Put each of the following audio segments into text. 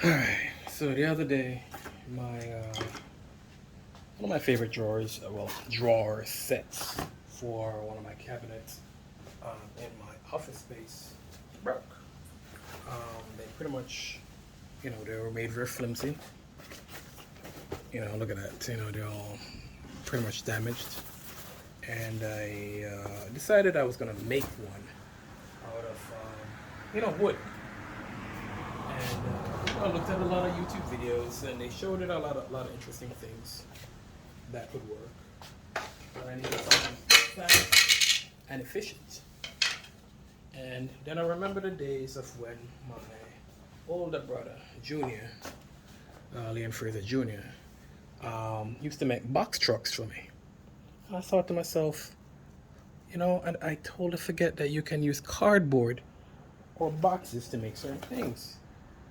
Alright, so the other day, my one of my favorite drawers, drawer sets for one of my cabinets in my office space broke. They pretty much, they were made very flimsy. Look at that. They're all pretty much damaged. And I decided I was gonna make one out of, wood. And I looked at a lot of YouTube videos, and they showed it a lot of interesting things that could work. But I needed something fast and efficient. And then I remember the days of when my older brother, Junior, Liam Fraser Jr., used to make box trucks for me. I thought to myself, and I totally forget that you can use cardboard or boxes to make certain things.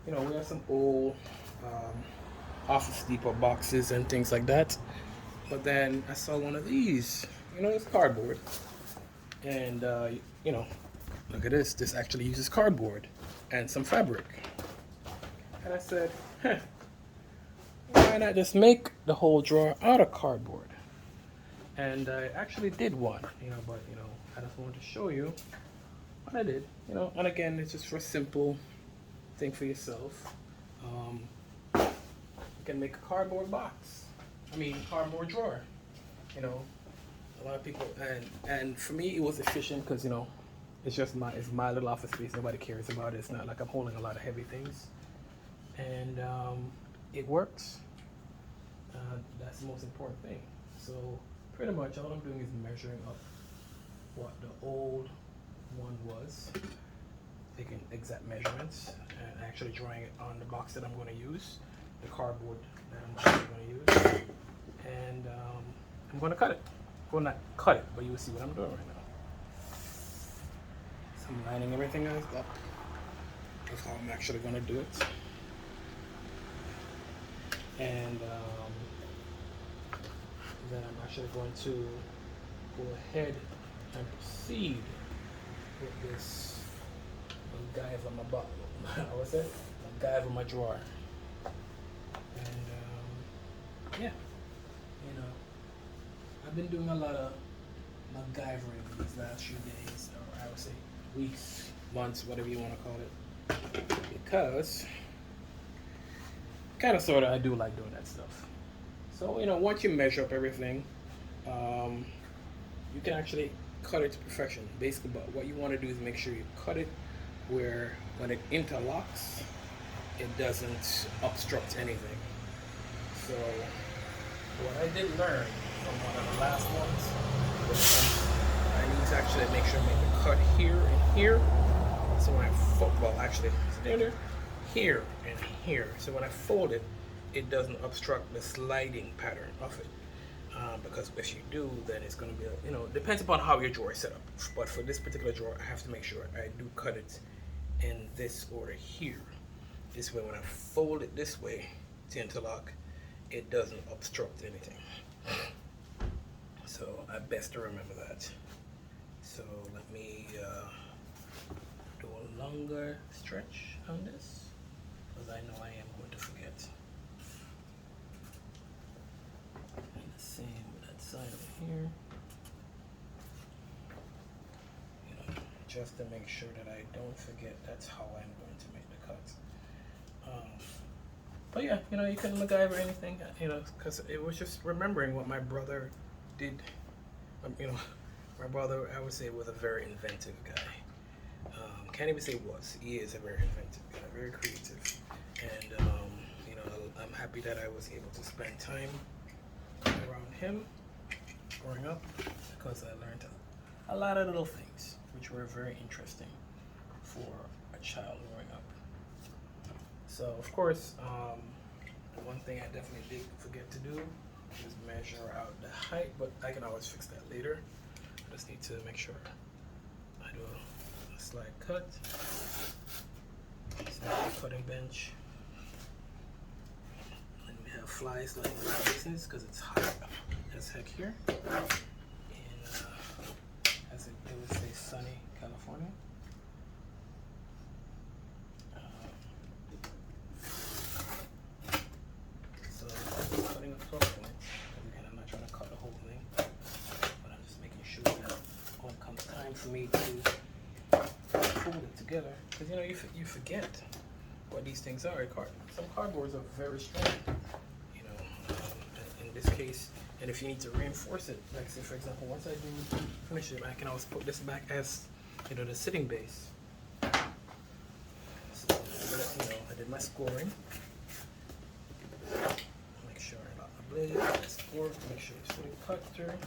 We have some old Office Depot boxes and things like that. But then I saw one of these. It's cardboard. And, look at this. This actually uses cardboard and some fabric. And I said, why not just make the whole drawer out of cardboard? And I actually did one, but, I just wanted to show you what I did, and again, it's just for a simple thing for yourself. You can make a cardboard box. Cardboard drawer. A lot of people, and for me, it was efficient because it's my little office space. Nobody cares about it. It's not like I'm holding a lot of heavy things, and it works. That's the most important thing. So pretty much all I'm doing is measuring up what the old one was, taking exact measurements, and actually drawing it on the box that I'm going to use, the cardboard that I'm actually going to use, and I'm going to cut it. Well, not cut it, but you will see what I'm doing right now. So I'm lining everything else up. That's how I'm actually going to do it. And then I'm actually going to go ahead and proceed with this MacGyver on my bottom. What's that? MacGyver my drawer. And yeah, I've been doing a lot of MacGyvering these last few days, or I would say weeks, months, whatever you want to call it, because kind of sort of I do like doing that stuff. So once you measure up everything, you can actually cut it to perfection. Basically, but what you want to do is make sure you cut it where when it interlocks, it doesn't obstruct anything. So what I did learn from one of the last ones was I need to actually make sure I make the cut here and here. So when I actually there, here and here. So when I fold it, it doesn't obstruct the sliding pattern of it. Because if you do, then it's going to be, depends upon how your drawer is set up. But for this particular drawer, I have to make sure I do cut it in this order here. This way, when I fold it this way to interlock, it doesn't obstruct anything. So I best to remember that. So let me do a longer stretch on this, because I know I am going to forget. And the same with that side over here. Just to make sure that I don't forget, that's how I'm going to make the cut. But yeah, you can MacGyver anything, because it was just remembering what my brother did. My brother, I would say, was a very inventive guy. Can't even say was. He is a very inventive guy, very creative. And, I'm happy that I was able to spend time around him growing up, because I learned a lot of little things which were very interesting for a child growing up. So, of course, one thing I definitely did forget to do is measure out the height, but I can always fix that later. I just need to make sure I do a slide cut. It's not a cutting bench. And we have flies like in my business because it's hot as heck here. In, as it would say, sunny California. together, because you know you forget what these things are. Some cardboards are very strong, you know. In this case, and if you need to reinforce it, like say for example, once I do finish it, I can always put this back as, you know, the sitting base. So you know, I did my scoring. Make sure I got my blade. I score to make sure it's fully cut through.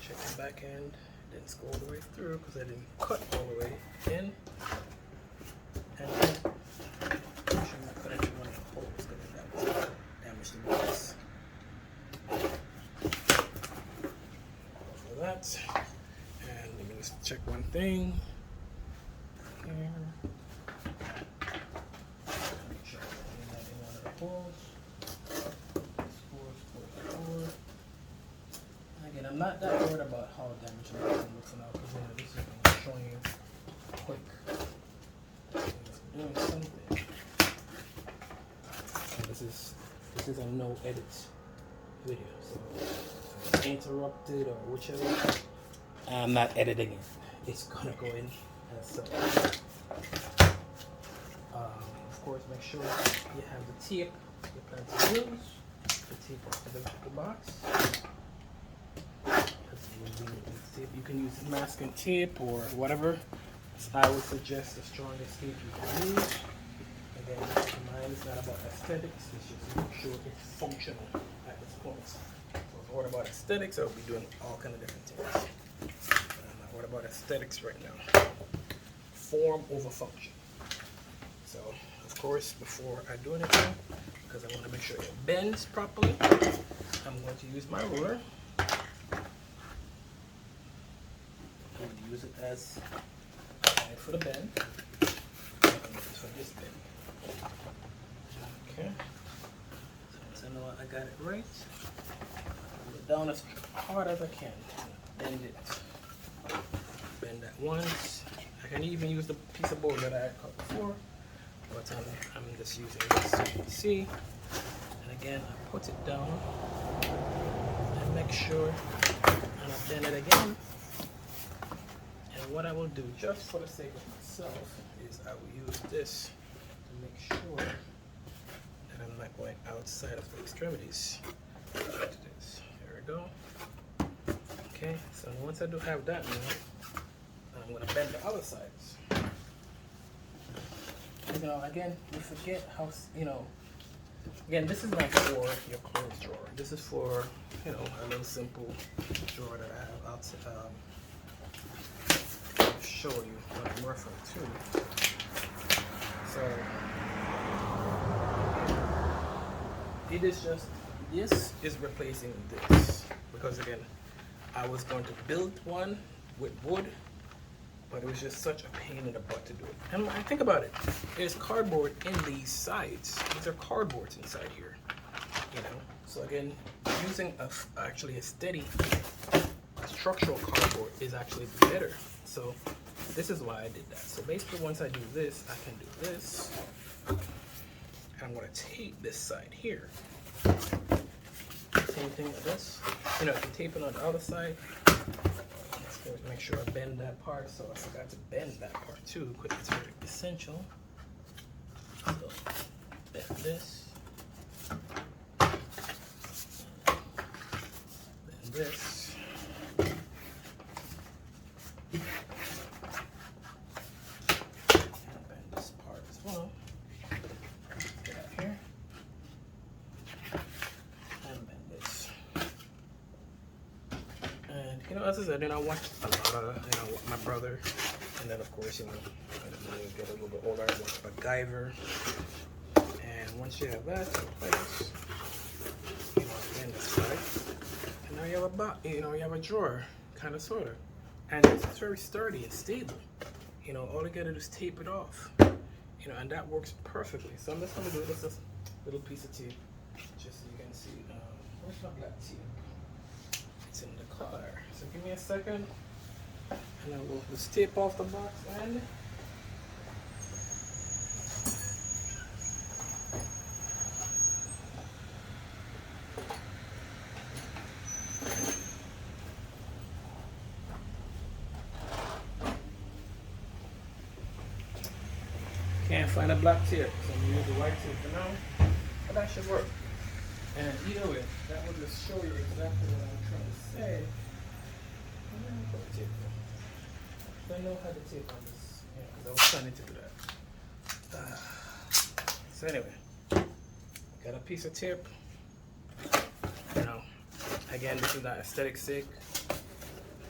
Check the back end. Didn't score all the way through because I didn't cut all the way in. And then make sure I'm not cutting through one of the holes because that will damage the box. For that. And let me just check one thing. Here. Make sure I'm not in one of the holes. Score. Again, I'm not that worried about how damaged the box looks now because you know, this is showing you quick. Doing something. And this is a no edit video, so if it's interrupted or whichever, I'm not editing it. It's gonna go in as such. Of course, make sure you have the tape you plan to use. The tape off the box. You can use masking tape or whatever. I would suggest the strongest tape you can use. Again, mine is not about aesthetics, it's just to make sure it's functional at this point. So if I were about aesthetics, I would be doing all kind of different things. But I'm not worried about aesthetics right now. Form over function. So, of course, before I do anything, because I want to make sure it bends properly, I'm going to use my ruler. I'm going to use it as for the bend, and for this bend. Okay, so once I know I got it right, pull it down as hard as I can. Bend it. Bend that once. I can even use the piece of board that I had cut before, but I'm just using this so you can see. And again, I put it down and make sure, and I bend it again. And what I will do, just for the sake of myself, is I will use this to make sure that I'm not going outside of the extremities. There we go. Okay, so once I do have that now, I'm going to bend the other sides. You know, again, you forget how, you know, again, this is not for your clothes drawer. This is for, you know, a little simple drawer that I have outside. Show you what I'm referring to. So it is just, this is replacing this, because again, I was going to build one with wood, but it was just such a pain in the butt to do it. And I think about it, there's cardboard in these sides. These are cardboards inside here, you know. So again, using actually a steady structural cardboard is actually better. So this is why I did that. So basically, once I do this, I can do this. And I'm going to tape this side here. Same thing with this. You know, if you tape it on the other side, let's go make sure I bend that part. So I forgot to bend that part too. Quick, it's very essential. So bend this. Bend this. You know, as I said, then I watched a lot of, you know, my brother, and then of course, you know, when you get a little bit older, I watched MacGyver, and once you have that in place, you know, again, this side, and now you have a drawer, kind of, sort of, and it's very sturdy and stable. You know, all you gotta do is tape it off, you know, and that works perfectly. So I'm just gonna do this little piece of tape, just so you can see. Where's my black tape? It's in the car. So give me a second, and I will just tape off the box end. can't find a black tape, so I'm gonna use the white tape for now. But that should work. And either way, that will just show you exactly what I'm trying to say. Where did I put the tape though? I know how to tape on this. Yeah, because I was planning to do that. So anyway, got a piece of tape. You know, again, this is not aesthetic sake,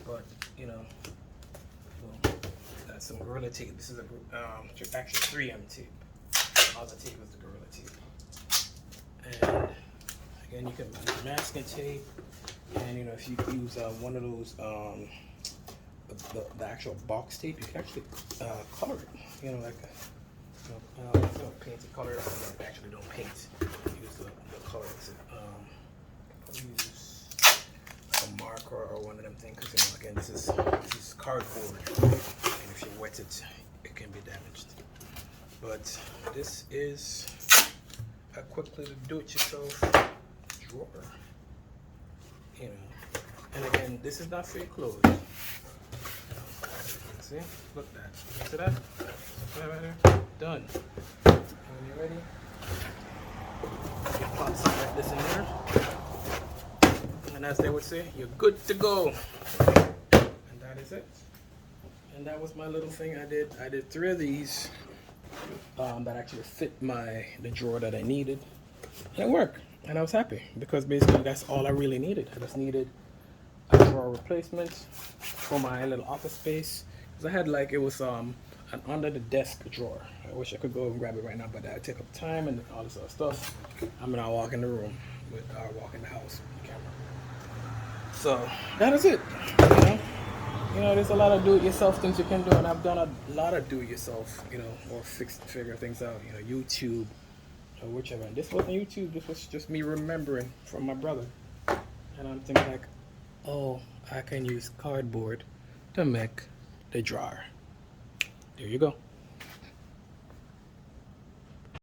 but you know, well, that's some Gorilla Tape. This is a actually 3M tape. All the tape is the Gorilla Tape. And again, you can use masking tape, and you know, if you use one of those the actual box tape, you can actually color it. You know, like don't paint the color. I actually don't paint. Use the color. Use a marker or one of them things, because you know, again, this is cardboard, and if you wet it, it can be damaged. But this is a quick little do-it-yourself drawer. You know, and again, this is not for your clothes. See, look at that. See that? Right there. Done. And when you're ready, you can pop something like this in there. And as they would say, you're good to go. And that is it. And that was my little thing I did. I did 3 of these that actually fit the drawer that I needed. And it worked. And I was happy because basically that's all I really needed. I just needed a drawer replacement for my little office space. Because I had it was an under the desk drawer. I wish I could go and grab it right now, but that take up time and all this other stuff. I'm gonna walk in the room walk in the house with the camera. So that is it. You know, there's a lot of do-it-yourself things you can do, and I've done a lot of do-it-yourself, you know, or figure things out. You know, YouTube or whichever. And this wasn't YouTube. This was just me remembering from my brother. And I'm thinking like, oh, I can use cardboard to make the drawer. There you go.